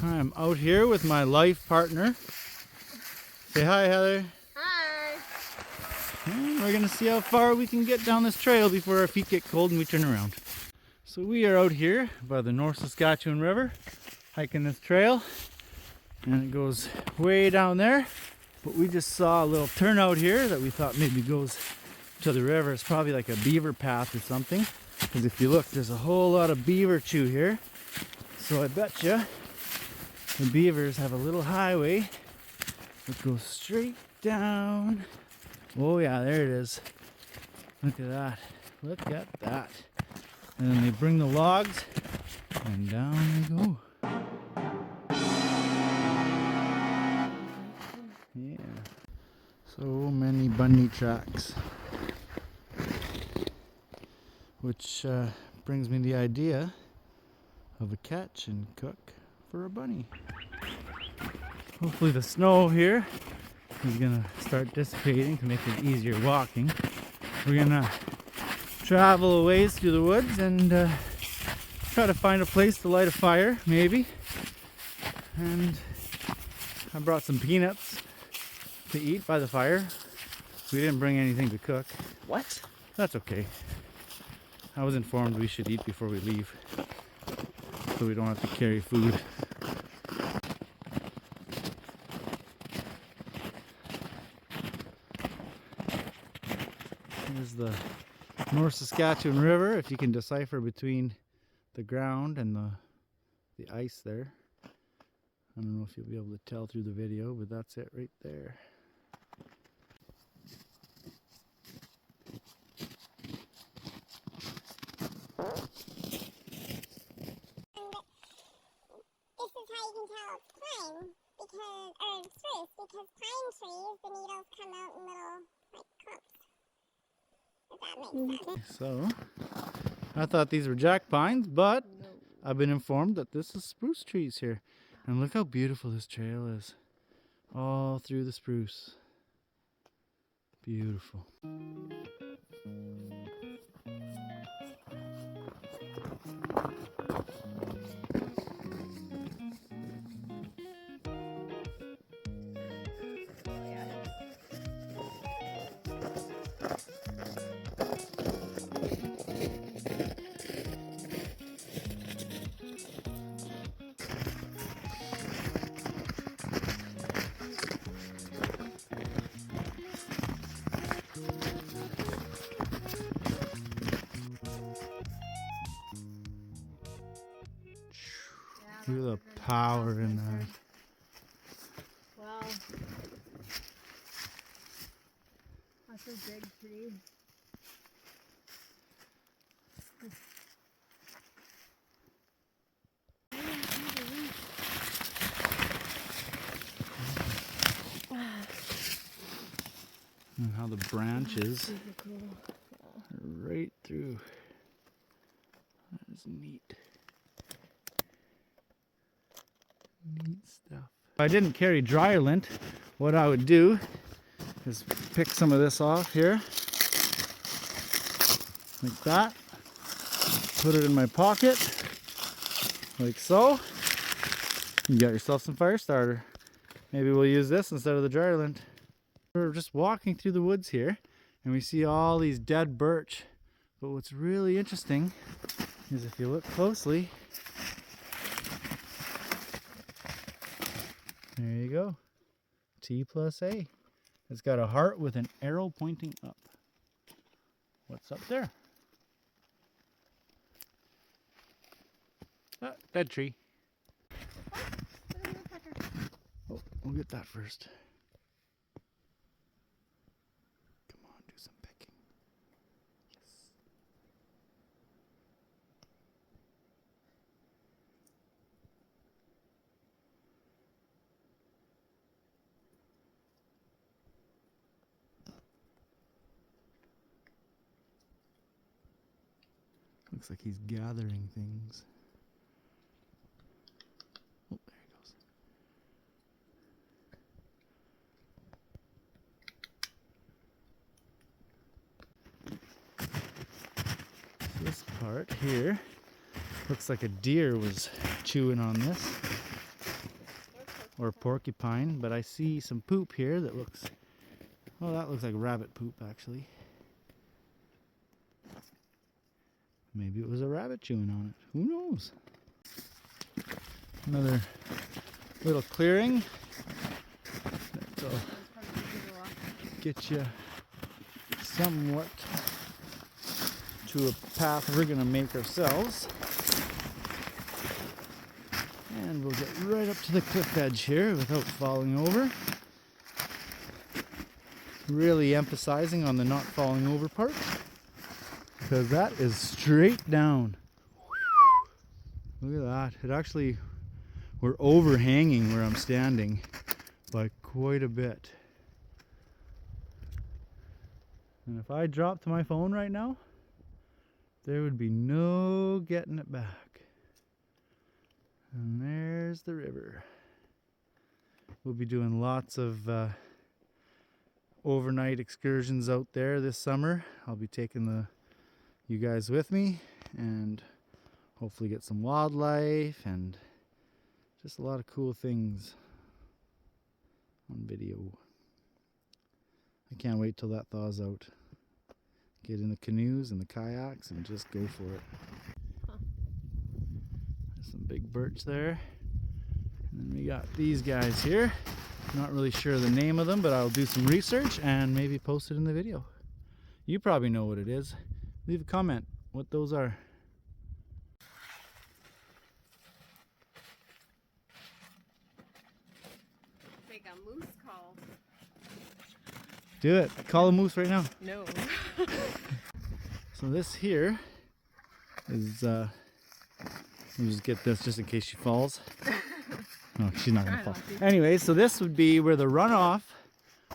I'm out here with my life partner. Say hi, Heather. Hi. And we're gonna see how far we can get down this trail before our feet get cold and we turn around. So we are out here by the North Saskatchewan River, hiking this trail, and it goes way down there. But we just saw a little turnout here that we thought maybe goes to the river. It's probably like a beaver path or something. Because if you look, there's a whole lot of beaver chew here. So I bet you the beavers have a little highway that goes straight down. Oh yeah, there it is. Look at that. Look at that. And then they bring the logs and down they go. Yeah. So many bunny tracks. Which brings me the idea of a catch and cook for a bunny. Hopefully the snow here is gonna start dissipating to make it easier walking. We're gonna travel a ways through the woods and try to find a place to light a fire, maybe. And I brought some peanuts to eat by the fire. We didn't bring anything to cook. What? That's okay. I was informed we should eat before we leave, so we don't have to carry food. Here's the North Saskatchewan River, if you can decipher between the ground and the ice there. I don't know if you'll be able to tell through the video, but that's it right there. Because pine trees, the needles come out in little, like, clumps. If that makes sense. So, I thought these were jack pines, but I've been informed that this is spruce trees here. And look how beautiful this trail is. All through the spruce. Beautiful. Look at the power in that. Wow. That's a big tree. And how the branches right through. That is neat. Neat stuff. If I didn't carry dryer lint, what I would do is pick some of this off here, like that. Put it in my pocket, like so. You got yourself some fire starter. Maybe we'll use this instead of the dryer lint. We're just walking through the woods here, and we see all these dead birch. But what's really interesting is if you look closely, there you go. T+A. It's got a heart with an arrow pointing up. What's up there? Ah, dead tree. Oh, we'll get that first. Come on, do some picking. Yes. Looks like he's gathering things. Oh, there he goes. This part here looks like a deer was chewing on this. or porcupine, but I see some poop here that looks, oh, that looks like rabbit poop actually. Maybe it was a rabbit chewing on it. Who knows? Another little clearing that'll get you somewhat to a path we're gonna make ourselves. And we'll get right up to the cliff edge here without falling over. Really emphasizing on the not falling over part, because that is straight down. Look at that. It actually, we're overhanging where I'm standing by quite a bit. And if I dropped my phone right now, there would be no getting it back. And there's the river. We'll be doing lots of overnight excursions out there this summer. I'll be taking you guys with me and hopefully get some wildlife and just a lot of cool things on video. I can't wait till that thaws out. Get in the canoes and the kayaks and just go for it. There's some big birch there. And then we got these guys here. Not really sure the name of them, but I'll do some research and maybe post it in the video. You probably know what it is. Leave a comment what those are. Make a moose call. Do it. Call a moose right now. No. So this here is, let me just get this just in case she falls. No, she's not gonna fall. Anyway, so this would be where the runoff,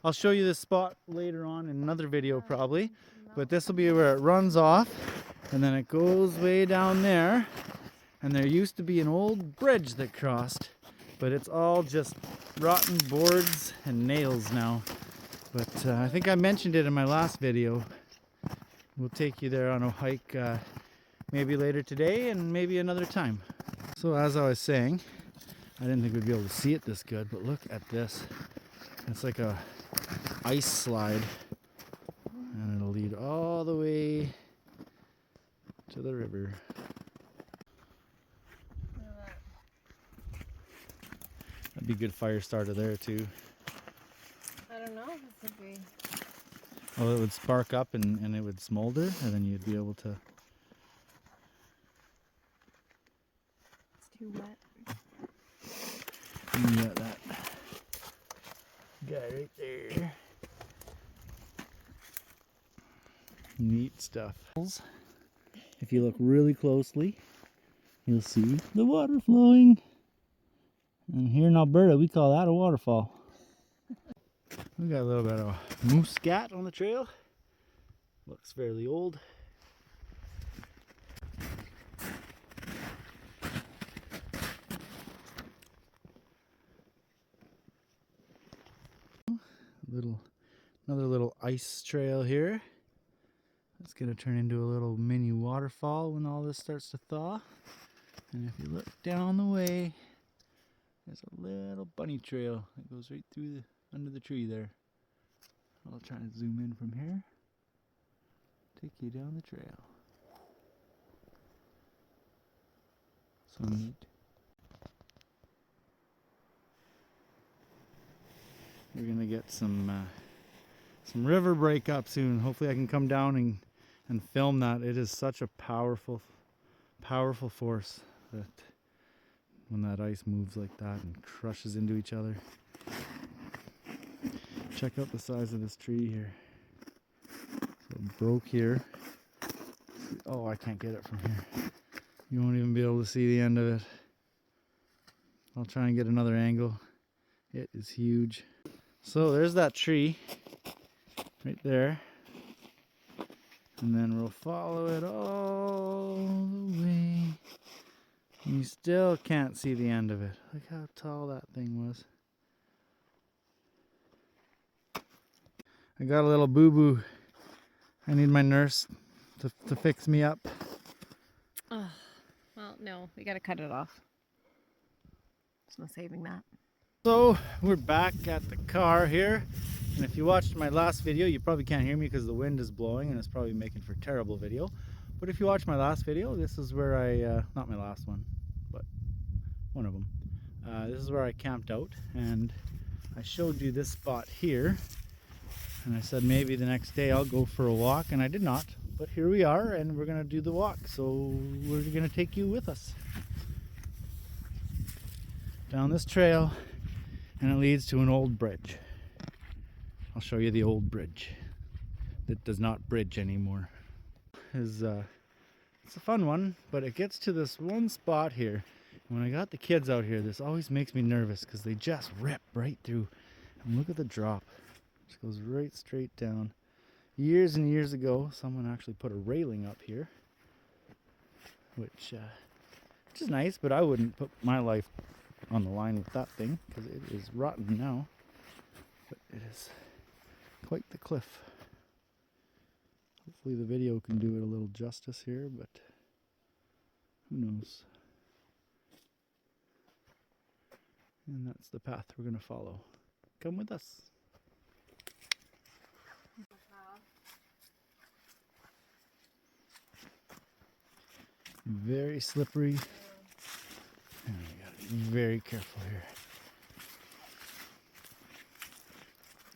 I'll show you this spot later on in another video probably, but this will be where it runs off and then it goes way down there, and there used to be an old bridge that crossed, but it's all just rotten boards and nails now. But I think I mentioned it in my last video. We'll take you there on a hike maybe later today and maybe another time. So as I was saying, I didn't think we'd be able to see it this good, but look at this. It's like a ice slide, and it'll lead all the way to the river. That'd be a good fire starter there too. I don't know. This would be. Well, it would spark up and it would smolder, and then you'd be able to. It's too wet. You got that guy right there. Neat stuff. If you look really closely, you'll see the water flowing. And here in Alberta, we call that a waterfall. We got a little bit of moose scat on the trail. Looks fairly old. Another little ice trail here. It's gonna turn into a little mini waterfall when all this starts to thaw. And if you look down the way, there's a little bunny trail that goes right through under the tree there. I'll try to zoom in from here. Take you down the trail. So neat. We're gonna get some river breakup soon. Hopefully I can come down and film that. It is such a powerful force that when that ice moves like that and crushes into each other. Check out the size of this tree here. So it broke here. Oh, I can't get it from here. You won't even be able to see the end of it. I'll try and get another angle. It is huge. So there's that tree right there. And then we'll follow it all the way. And you still can't see the end of it. Look how tall that thing was. I got a little boo-boo. I need my nurse to fix me up. Oh, well, no, we gotta cut it off. There's no saving that. So we're back at the car here, and if you watched my last video, you probably can't hear me because the wind is blowing and it's probably making for a terrible video. But if you watched my last video, this is where I, not my last one, but one of them. This is where I camped out, and I showed you this spot here, and I said maybe the next day I'll go for a walk, and I did not. But here we are, and we're gonna do the walk, so we're gonna take you with us down this trail, and it leads to an old bridge. I'll show you the old bridge that does not bridge anymore. It's a fun one, but it gets to this one spot here. When I got the kids out here, this always makes me nervous because they just rip right through. And look at the drop. It just goes right straight down. Years and years ago, someone actually put a railing up here, which is nice, but I wouldn't put my life on the line with that thing because it is rotten now. But it is quite the cliff. Hopefully the video can do it a little justice here, but who knows. And that's the path we're going to follow. Come with us. Very slippery. And we gotta be very careful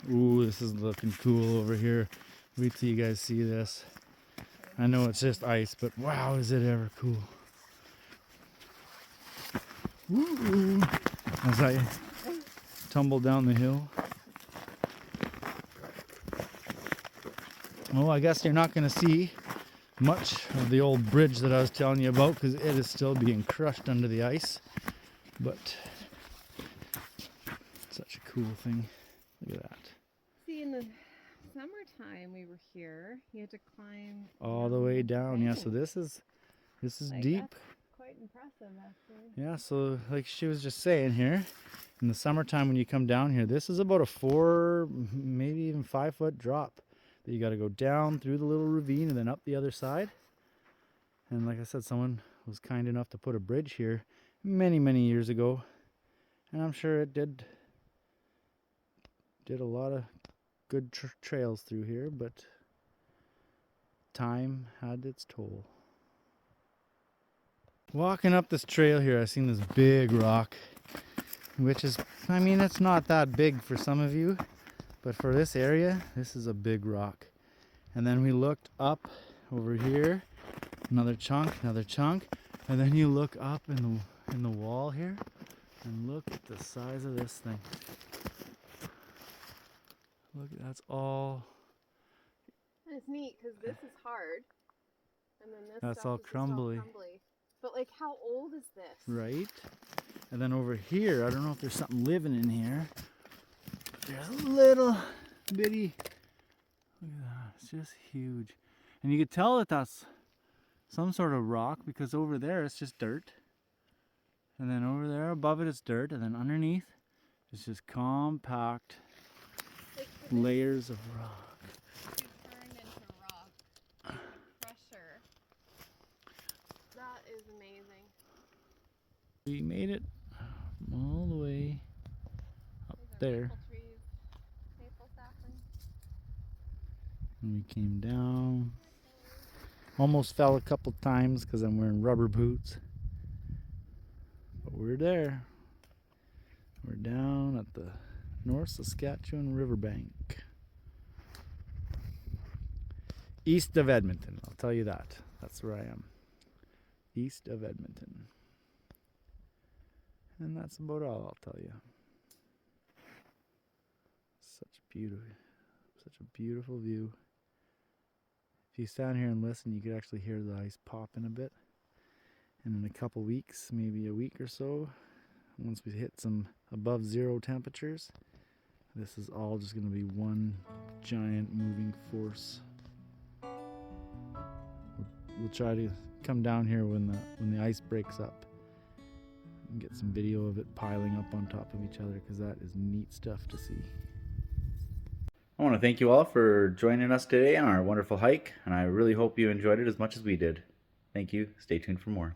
here. Ooh, this is looking cool over here. Wait till you guys see this. I know it's just ice, but wow, is it ever cool. Ooh, as I tumble down the hill. Well, I guess you're not going to see much of the old bridge that I was telling you about because it is still being crushed under the ice. But such a cool thing. Look at that. See, in the summertime we were here, you had to climb All the way down. Yeah, so this is Like, deep. that's quite impressive, actually. Yeah, so like she was just saying here, in the summertime when you come down here, this is about a 4, maybe even 5 foot drop that you got to go down through the little ravine and then up the other side. And like I said, someone was kind enough to put a bridge here many, many years ago, and I'm sure it did a lot of good trails through here, but time had its toll. Walking up this trail here, I seen this big rock, which is, I mean, it's not that big for some of you, but for this area, this is a big rock. And then we looked up over here, another chunk, and then you look up in the wall here, and look at the size of this thing. Look, that's all. And it's neat because this is hard, and then this That's stuff all is just crumbly. But like, how old is this? Right? And then over here, I don't know if there's something living in here. There's a little bitty, look at that, it's just huge. And you could tell that that's some sort of rock because over there it's just dirt. And then over there above it it's dirt, and then underneath it's just compact Like, layers of rock. it turned into rock pressure. That is amazing. We made it all the way up These are there. maple trees, maple saplings. And we came down. Almost fell a couple times because I'm wearing rubber boots. But we're there. We're down at the North Saskatchewan Riverbank. East of Edmonton, I'll tell you that. That's where I am. East of Edmonton. And that's about all I'll tell you. Such a beautiful view. If you stand here and listen, you could actually hear the ice popping a bit. And in a couple weeks, maybe a week or so, once we hit some above 0 temperatures, this is all just going to be one giant moving force. We'll try to come down here when the ice breaks up and get some video of it piling up on top of each other, because that is neat stuff to see. I want to thank you all for joining us today on our wonderful hike, and I really hope you enjoyed it as much as we did. Thank you. Stay tuned for more.